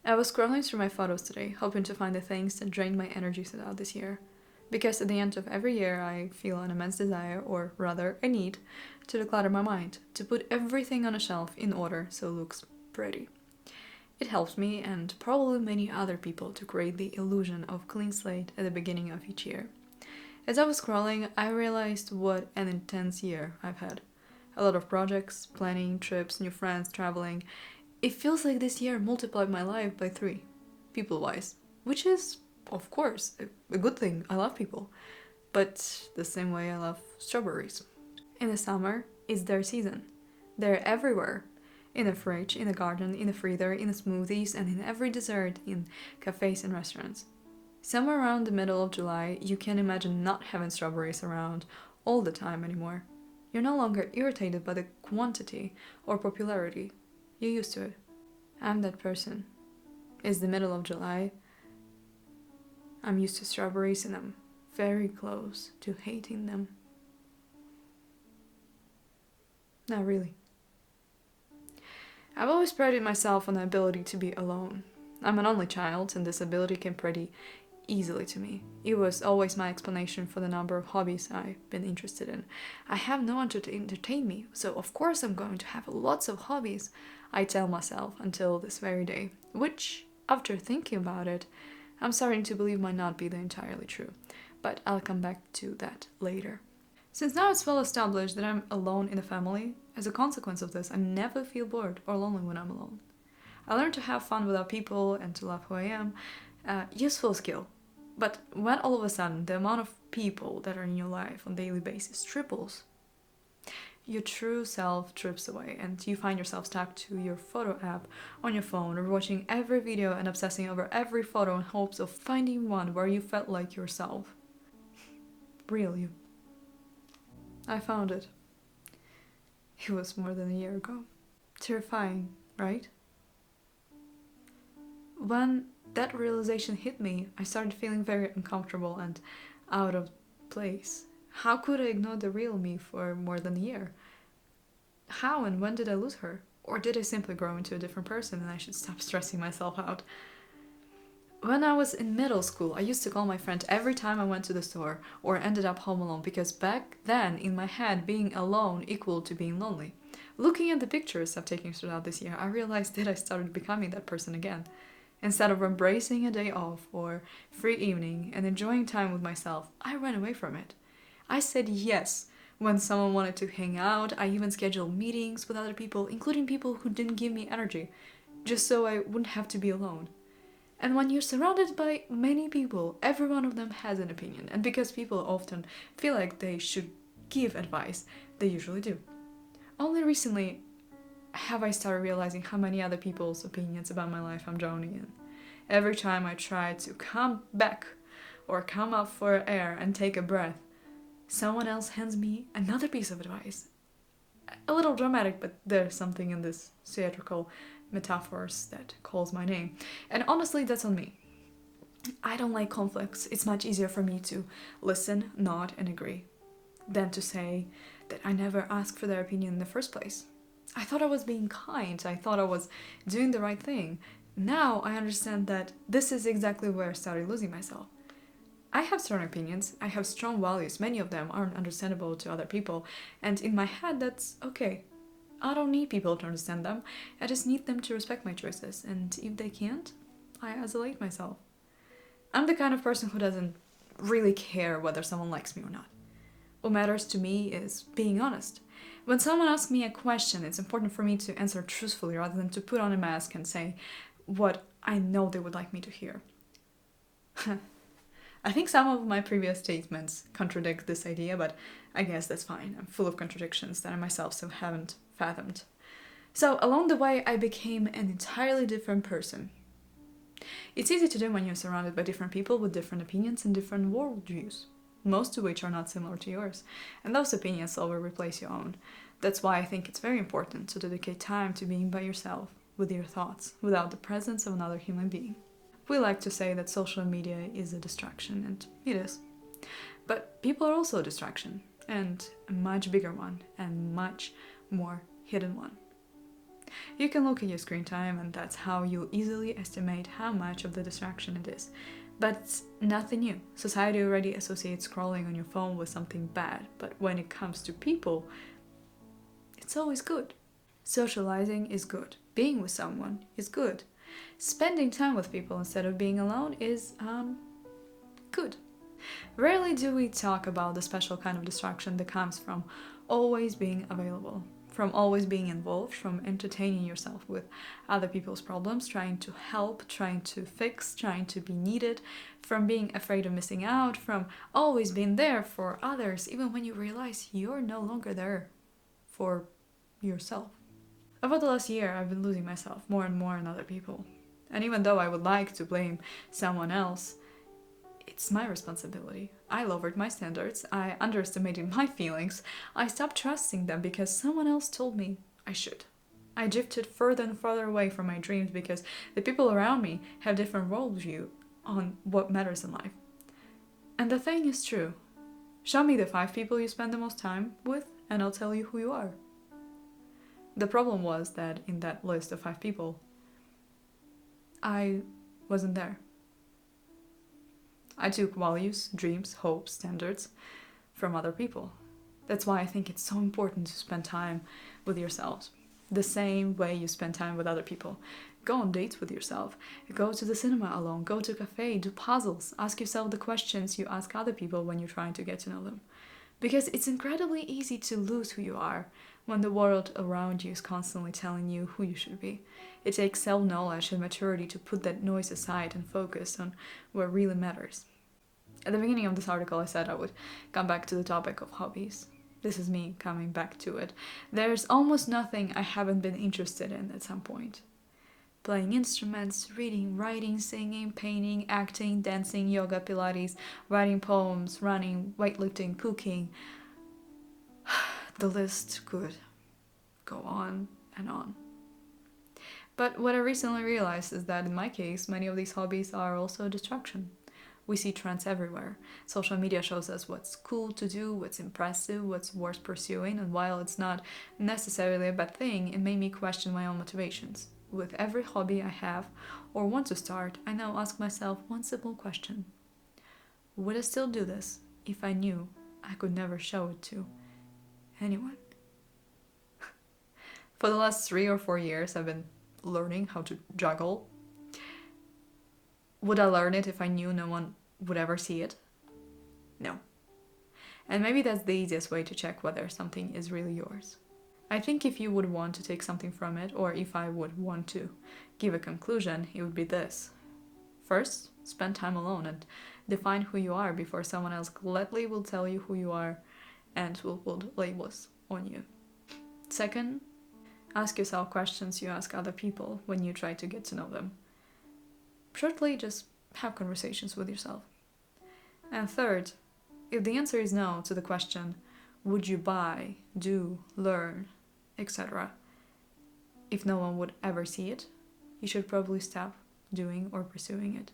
I was scrolling through my photos today, hoping to find the things that drained my energy throughout this year. Because at the end of every year, I feel an immense desire, or rather, a need, to declutter my mind, to put everything on a shelf in order so it looks pretty. It helps me, and probably many other people, to create the illusion of clean slate at the beginning of each year. As I was scrolling, I realized what an intense year I've had. A lot of projects, planning, trips, new friends, traveling. It feels like this year multiplied my life by 3, people wise, which is, of course, a good thing. I love people. But the same way I love strawberries. In the summer, it's their season. They're everywhere. In the fridge, in the garden, in the freezer, in the smoothies, and in every dessert, in cafes and restaurants. Somewhere around the middle of July, you can't imagine not having strawberries around all the time anymore. You're no longer irritated by the quantity or popularity. You're used to it. I'm that person. It's the middle of July. I'm used to strawberries and I'm very close to hating them. Not really. I've always prided myself on the ability to be alone. I'm an only child, and this ability came pretty easily to me. It was always my explanation for the number of hobbies I've been interested in. I have no one to entertain me, so of course I'm going to have lots of hobbies, I tell myself until this very day, which, after thinking about it, I'm starting to believe might not be the entirely true, but I'll come back to that later. Since now it's well established that I'm alone in the family, as a consequence of this, I never feel bored or lonely when I'm alone. I learned to have fun without people and to love who I am. Useful skill. But when all of a sudden the amount of people that are in your life on a daily basis triples, your true self trips away and you find yourself stuck to your photo app on your phone or watching every video and obsessing over every photo in hopes of finding one where you felt like yourself. Real you. I found it. It was more than a year ago. Terrifying, right? When that realization hit me, I started feeling very uncomfortable and out of place. How could I ignore the real me for more than a year? How and when did I lose her? Or did I simply grow into a different person and I should stop stressing myself out? When I was in middle school, I used to call my friend every time I went to the store or ended up home alone because back then, in my head, being alone equaled to being lonely. Looking at the pictures I've taken throughout this year, I realized that I started becoming that person again. Instead of embracing a day off or free evening and enjoying time with myself, I ran away from it. I said yes when someone wanted to hang out. I even scheduled meetings with other people, including people who didn't give me energy, just so I wouldn't have to be alone. And when you're surrounded by many people, every one of them has an opinion, and because people often feel like they should give advice, they usually do. Only recently have I started realizing how many other people's opinions about my life I'm drowning in. Every time I try to come back or come up for air and take a breath, someone else hands me another piece of advice. A little dramatic, but there's something in this theatrical metaphors that calls my name. And honestly, that's on me. I don't like conflicts. It's much easier for me to listen, nod, and agree than to say that I never asked for their opinion in the first place. I thought I was being kind. I thought I was doing the right thing. Now I understand that this is exactly where I started losing myself. I have strong opinions, I have strong values, many of them aren't understandable to other people, and in my head that's okay. I don't need people to understand them, I just need them to respect my choices, and if they can't, I isolate myself. I'm the kind of person who doesn't really care whether someone likes me or not. What matters to me is being honest. When someone asks me a question, it's important for me to answer truthfully rather than to put on a mask and say what I know they would like me to hear. I think some of my previous statements contradict this idea, but I guess that's fine. I'm full of contradictions that I myself still haven't fathomed. So along the way, I became an entirely different person. It's easy to do when you're surrounded by different people with different opinions and different worldviews, most of which are not similar to yours, and those opinions will replace your own. That's why I think it's very important to dedicate time to being by yourself, with your thoughts, without the presence of another human being. We like to say that social media is a distraction, and it is. But people are also a distraction, and a much bigger one, and much more hidden one. You can look at your screen time, and that's how you'll easily estimate how much of the distraction it is. But it's nothing new. Society already associates scrolling on your phone with something bad, but when it comes to people, it's always good. Socializing is good. Being with someone is good. Spending time with people instead of being alone is, good. Rarely do we talk about the special kind of distraction that comes from always being available, from always being involved, from entertaining yourself with other people's problems, trying to help, trying to fix, trying to be needed, from being afraid of missing out, from always being there for others, even when you realize you're no longer there for yourself. Over the last year, I've been losing myself more and more in other people. And even though I would like to blame someone else, it's my responsibility. I lowered my standards, I underestimated my feelings, I stopped trusting them because someone else told me I should. I drifted further and further away from my dreams because the people around me have different worldview on what matters in life. And the thing is true. Show me the 5 people you spend the most time with, and I'll tell you who you are. The problem was that in that list of 5 people, I wasn't there. I took values, dreams, hopes, standards from other people. That's why I think it's so important to spend time with yourselves, the same way you spend time with other people. Go on dates with yourself, go to the cinema alone, go to a cafe, do puzzles, ask yourself the questions you ask other people when you're trying to get to know them. Because it's incredibly easy to lose who you are when the world around you is constantly telling you who you should be. It takes self-knowledge and maturity to put that noise aside and focus on what really matters. At the beginning of this article, I said I would come back to the topic of hobbies. This is me coming back to it. There's almost nothing I haven't been interested in at some point. Playing instruments, reading, writing, singing, painting, acting, dancing, yoga, Pilates, writing poems, running, weightlifting, cooking. The list could go on and on. But what I recently realized is that in my case, many of these hobbies are also a distraction. We see trends everywhere. Social media shows us what's cool to do, what's impressive, what's worth pursuing, and while it's not necessarily a bad thing, it made me question my own motivations. With every hobby I have or want to start, I now ask myself one simple question. Would I still do this if I knew I could never show it to anyone? For the last 3 or 4 years, I've been learning how to juggle. Would I learn it if I knew no one would ever see it? No. And maybe that's the easiest way to check whether something is really yours. I think if you would want to take something from it, or if I would want to give a conclusion, it would be this. First, spend time alone and define who you are before someone else gladly will tell you who you are and will put labels on you. Second, ask yourself questions you ask other people when you try to get to know them. Shortly, just have conversations with yourself. And third, if the answer is no to the question, would you buy, do, learn, etc., if no one would ever see it, you should probably stop doing or pursuing it.